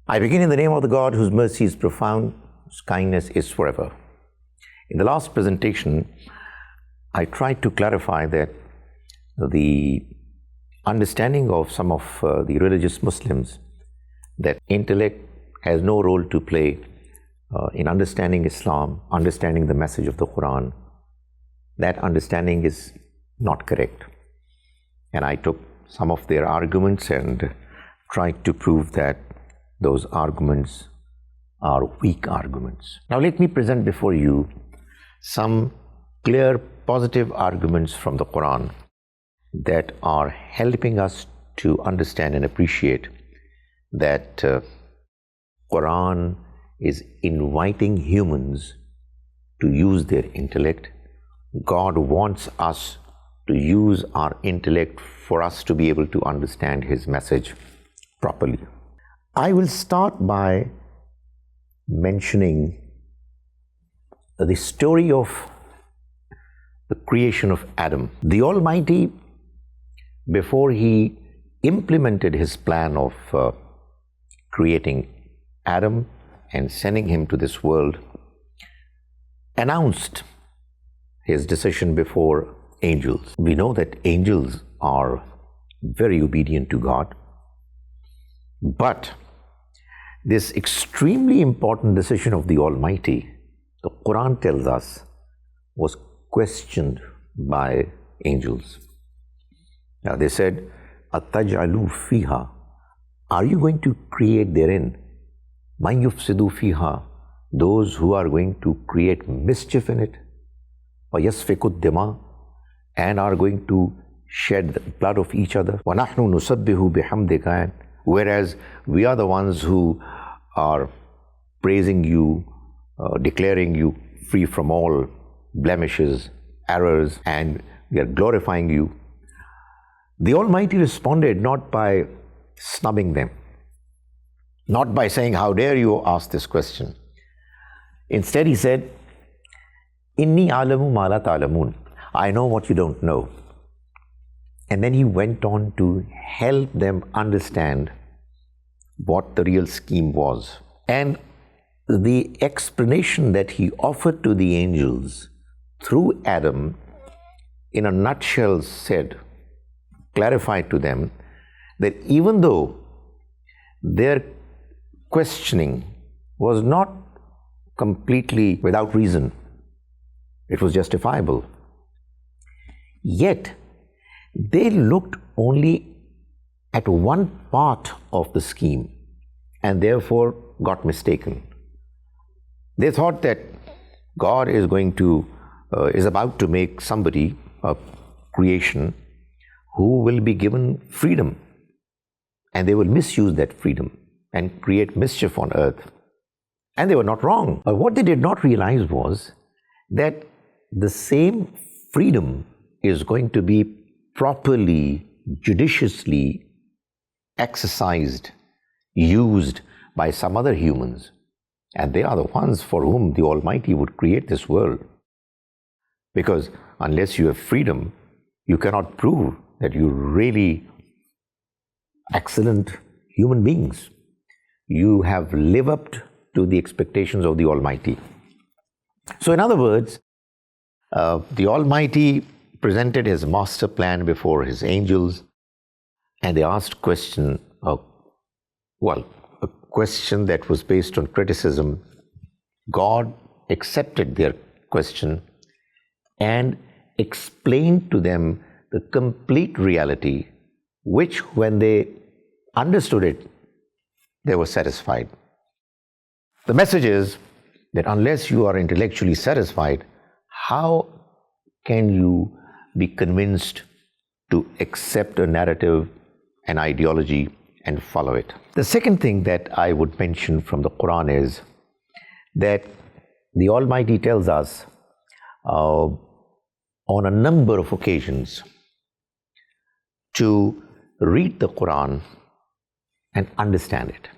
I begin in the name of the God whose mercy is profound, whose kindness is forever. In the last presentation, I tried to clarify that the understanding of some of the religious Muslims that intellect has no role to play in understanding Islam, understanding the message of the Quran, that understanding is not correct. And I took some of their arguments and tried to prove that those arguments are weak arguments. Now let me present before you some clear positive arguments from the Quran that are helping us to understand and appreciate that Quran is inviting humans to use their intellect. God wants us to use our intellect for us to be able to understand His message properly. I will start by mentioning the story of the creation of Adam. The Almighty, before He implemented His plan of creating Adam and sending him to this world, announced His decision before angels. We know that angels are very obedient to God, but this extremely important decision of the Almighty, the Quran tells us, was questioned by angels. Now they said, "Ataj'alu fiha," are you going to create therein man yufsidu fiha, those who are going to create mischief in it, wa yasfiku dima, and are going to shed the blood of each other, wa nahnu nusabbihu bihamdika, whereas we are the ones who are praising you, declaring you free from all blemishes, errors, and we are glorifying you. The Almighty responded not by snubbing them, not by saying, "How dare you ask this question?" Instead, He said, "Inni alamu ma la ta'lamun," I know what you don't know. And then He went on to help them understand what the real scheme was. And the explanation that He offered to the angels through Adam, in a nutshell said, clarified to them that even though their questioning was not completely without reason, it was justifiable, yet they looked only at one part of the scheme and therefore got mistaken. They thought that God is about to make somebody, a creation, who will be given freedom, and they will misuse that freedom and create mischief on earth. And they were not wrong. But what they did not realize was that the same freedom is going to be properly, judiciously exercised, used by some other humans. And they are the ones for whom the Almighty would create this world. Because unless you have freedom, you cannot prove that you're really excellent human beings. You have lived up to the expectations of the Almighty. So in other words, the Almighty presented His master plan before His angels, and they asked a question that was based on criticism. God accepted their question and explained to them the complete reality, which when they understood it, they were satisfied. The message is that unless you are intellectually satisfied, how can you be convinced to accept a narrative, an ideology, and follow it? The second thing that I would mention from the Quran is that the Almighty tells us on a number of occasions to read the Quran and understand it.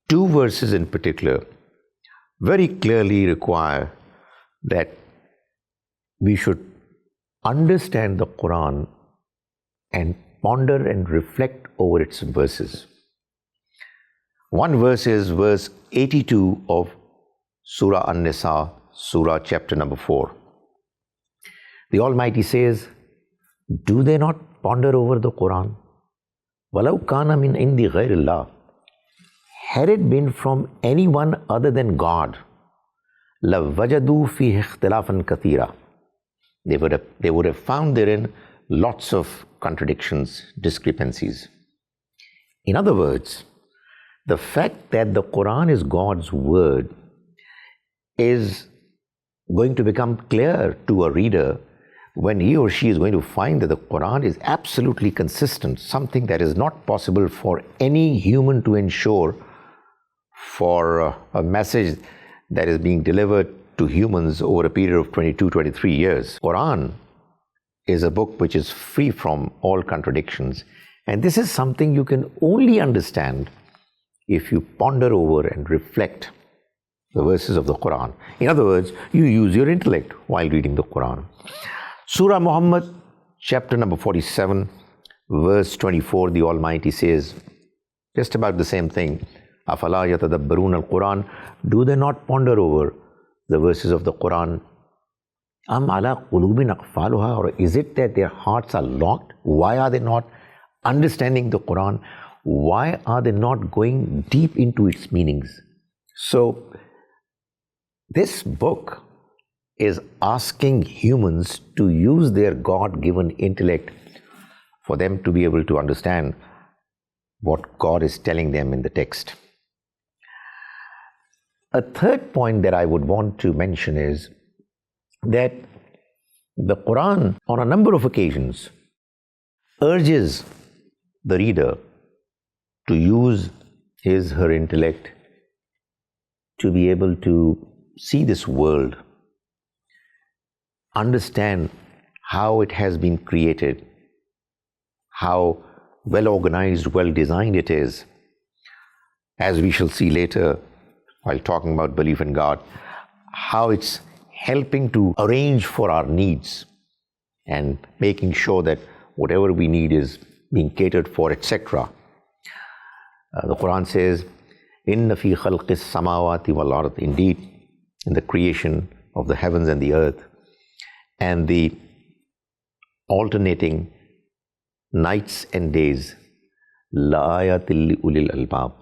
Two verses in particular very clearly require that we should understand the Quran and ponder and reflect over its verses. One verse is verse 82 of Surah An-Nisa, Surah chapter number 4. The Almighty says, do they not ponder over the Quran? وَلَوْ كَانَ مِنْ عِنْدِ غَيْرِ اللَّهِ. Had it been from anyone other than God, لَوَجَدُوا فِيهِ اخْتِلَافًا كَثِيرًا. They would have found therein lots of contradictions, discrepancies. In other words, the fact that the Quran is God's word is going to become clear to a reader when he or she is going to find that the Quran is absolutely consistent, something that is not possible for any human to ensure for a message that is being delivered to humans over a period of 22, 23 years. Quran is a book which is free from all contradictions, and this is something you can only understand if you ponder over and reflect the verses of the Quran. In other words, you use your intellect while reading the Quran. Surah Muhammad, chapter number 47, verse 24, the Almighty says just about the same thing. أَفَلَا يَتَدَبَّرُونَ الْقُرْآنَ. Do they not ponder over the verses of the Quran? أَمْ عَلَىٰ قُلُوبٍ أَقْفَالُهَا. Or is it that their hearts are locked? Why are they not understanding the Quran? Why are they not going deep into its meanings? So, this book is asking humans to use their God-given intellect for them to be able to understand what God is telling them in the text. A third point that I would want to mention is that the Quran, on a number of occasions, urges the reader to use her intellect to be able to see this world, understand how it has been created, how well organized, well designed it is. As we shall see later while talking about belief in God, how it's helping to arrange for our needs and making sure that whatever we need is being catered for, etc. The Quran says, "Inna fi khalqis samawati wal ard." Indeed, in the creation of the heavens and the earth, and the alternating nights and days, la ayatil li ulil albab.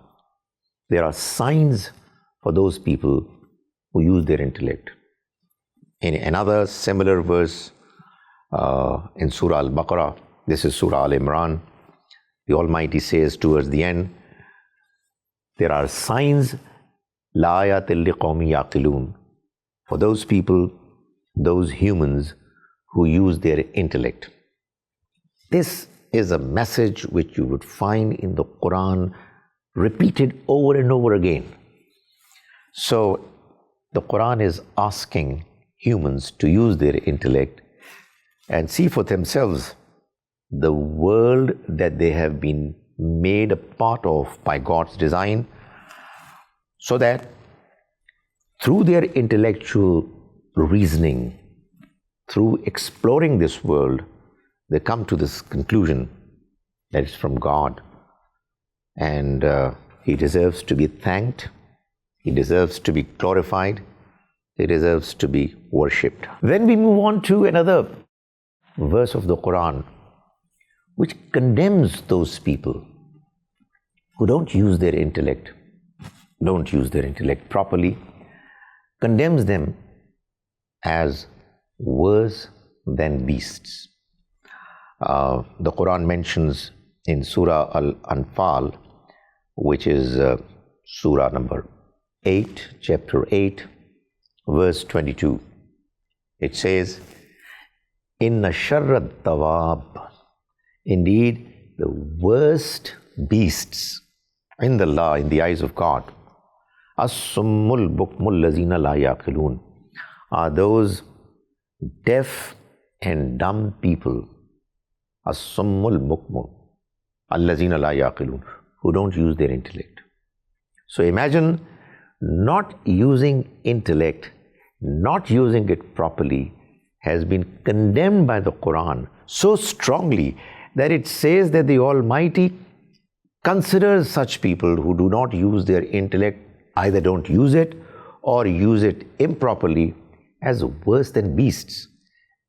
There are signs for those people who use their intellect. In another similar verse in Surah Al-Baqarah, this is Surah Al-Imran, the Almighty says towards the end, there are signs, la ayatil li qawmi yaqilun, for those people, those humans who use their intellect. This is a message which you would find in the Quran repeated over and over again. So the Quran is asking humans to use their intellect and see for themselves the world that they have been made a part of by God's design, so that through their intellectual reasoning, through exploring this world, they come to this conclusion that it's from God, and He deserves to be thanked, He deserves to be glorified, He deserves to be worshipped. Then we move on to another verse of the Quran which condemns those people who don't use their intellect properly, condemns them as worse than beasts. The Quran mentions in Surah Al-Anfal, which is Surah number 8, chapter 8, verse 22. It says, Inna sharra dawab. Indeed, the worst beasts in the law, in the eyes of God, as-summul bukmul lazina la yaqilun, are those deaf and dumb people, as-summul bukmul allazina la yaqilun, who don't use their intellect. So imagine not using intellect, not using it properly, has been condemned by the Quran so strongly that it says that the Almighty considers such people who do not use their intellect, either don't use it or use it improperly, as worse than beasts.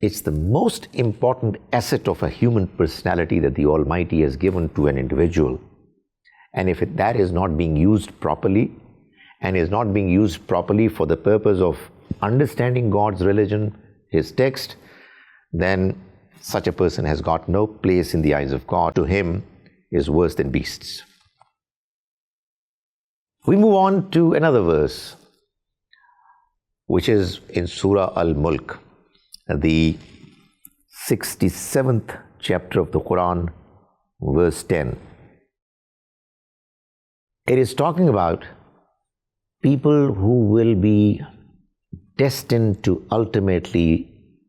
It's the most important asset of a human personality that the Almighty has given to an individual. And if that is not being used properly, and is not being used properly for the purpose of understanding God's religion, His text, then such a person has got no place in the eyes of God. To him is worse than beasts. We move on to another verse, which is in Surah Al-Mulk, the 67th chapter of the Quran, verse 10. It is talking about people who will be destined to ultimately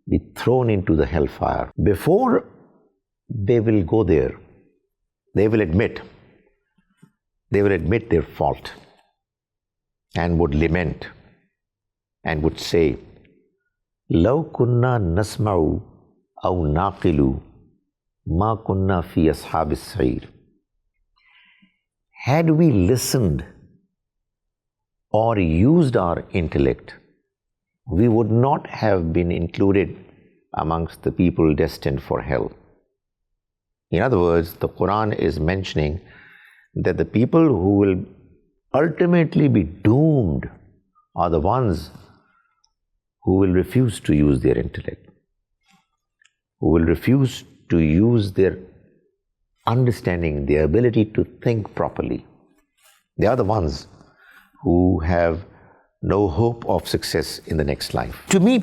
be thrown into the hellfire. Before they will go there, they will admit their fault and would lament and would say, "Law kunna nasma'u aw naqilu ma kunna fi ashabis sa'ir." Had we listened or used our intellect, we would not have been included amongst the people destined for hell. In other words, the Quran is mentioning that the people who will ultimately be doomed are the ones who will refuse to use their intellect, who will refuse to use their understanding, their ability to think properly. They are the ones who have no hope of success in the next life. To me,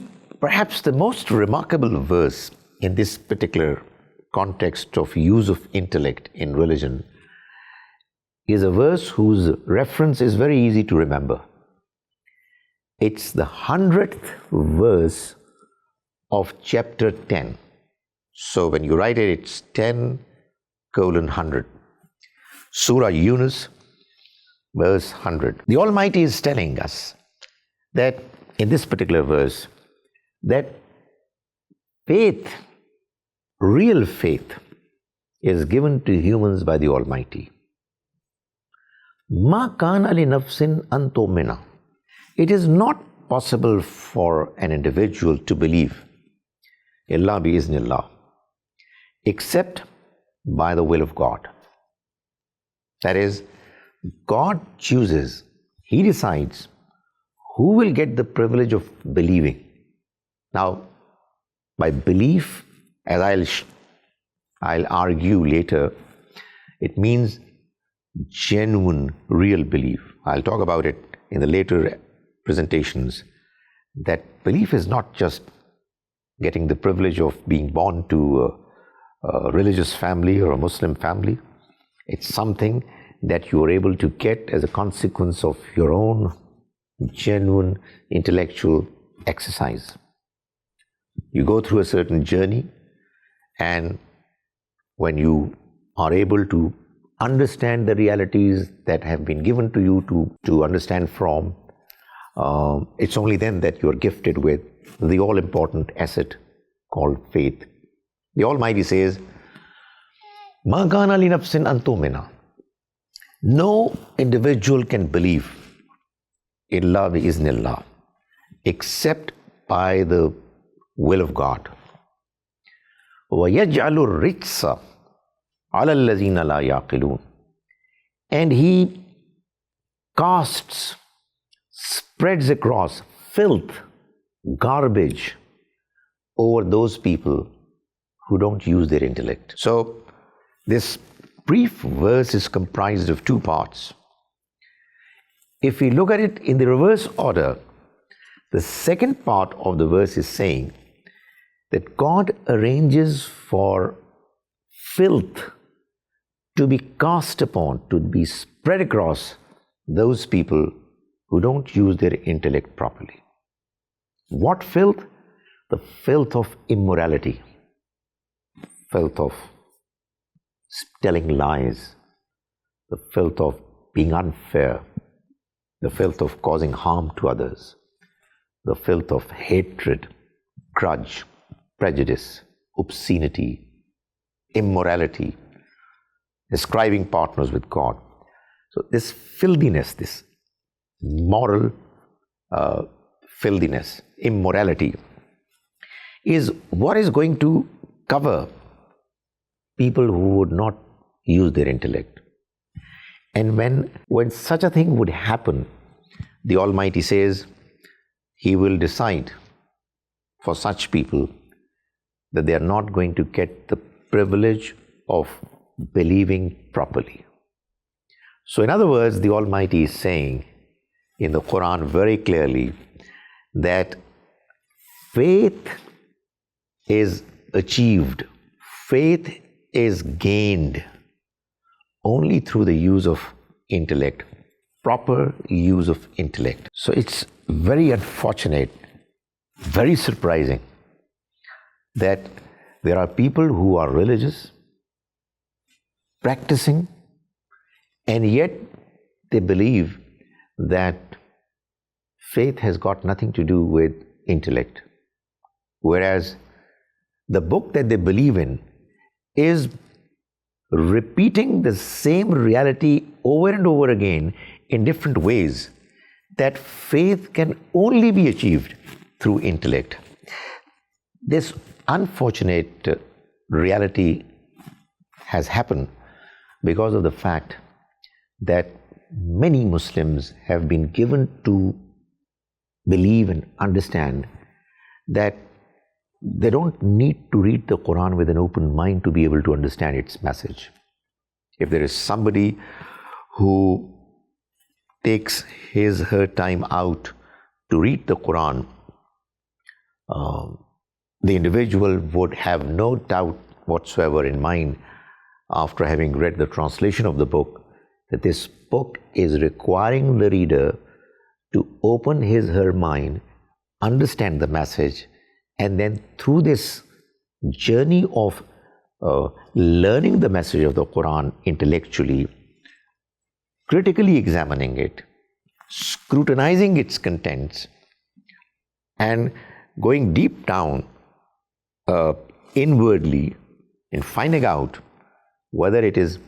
perhaps the most remarkable verse in this particular context of use of intellect in religion is a verse whose reference is very easy to remember. It's the 100th verse of chapter 10. So when you write it, it's 10:100. Surah Yunus, verse 100. The Almighty is telling us that in this particular verse, that faith, real faith, is given to humans by the Almighty. Ma kana li nafsin an tu'mina. It is not possible for an individual to believe illa bi iznillah, except by the will of God. That is, God chooses, He decides who will get the privilege of believing. Now, by belief, as I'll argue later, it means genuine, real belief. I'll talk about it in the later presentations, that belief is not just getting the privilege of being born to a religious family or a Muslim family. It's something that you are able to get as a consequence of your own genuine intellectual exercise. You go through a certain journey, and when you are able to understand the realities that have been given to you to understand from, it's only then that you are gifted with the all-important asset called faith. The Almighty says, "Ma kana li nafsin an tu'mina." No individual can believe illa bi iznillah, except by the will of God. وَيَجْعَلُ الرِّجْسَ عَلَى الَّذِينَ لَا يَعْقِلُونَ. And He casts, spreads across filth, garbage over those people who don't use their intellect. So this brief verse is comprised of two parts. If we look at it in the reverse order, the second part of the verse is saying that God arranges for filth to be cast upon, to be spread across those people who don't use their intellect properly. What filth? The filth of immorality, filth of telling lies, the filth of being unfair, the filth of causing harm to others, the filth of hatred, grudge, prejudice, obscenity, immorality, ascribing partners with God. So this filthiness, this moral filthiness, immorality, is what is going to cover people who would not use their intellect. And when such a thing would happen, the Almighty says He will decide for such people that they are not going to get the privilege of believing properly. So in other words, the Almighty is saying in the Quran very clearly that faith is achieved, faith is gained only through the use of intellect, proper use of intellect. So it's very unfortunate, very surprising that there are people who are religious, practicing, and yet they believe that faith has got nothing to do with intellect. Whereas the book that they believe in is repeating the same reality over and over again in different ways, that faith can only be achieved through intellect. This unfortunate reality has happened because of the fact that many Muslims have been given to believe and understand that they don't need to read the Quran with an open mind to be able to understand its message. If there is somebody who takes her time out to read the Quran, the individual would have no doubt whatsoever in mind, after having read the translation of the book, that this book is requiring the reader to open her mind, understand the message, and then through this journey of learning the message of the Quran intellectually, critically examining it, scrutinizing its contents, and going deep down inwardly in finding out whether it is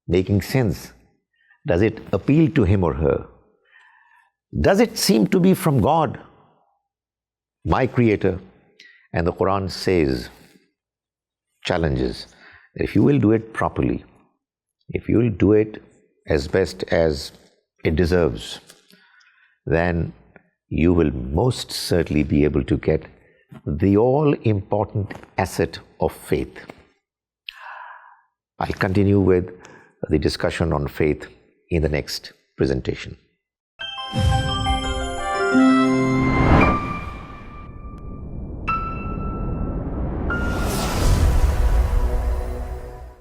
making sense. Does it appeal to him or her? Does it seem to be from God, my Creator? And the Quran says, challenges, that if you will do it properly, if you will do it as best as it deserves, then you will most certainly be able to get the all-important asset of faith. I'll continue with the discussion on faith in the next presentation.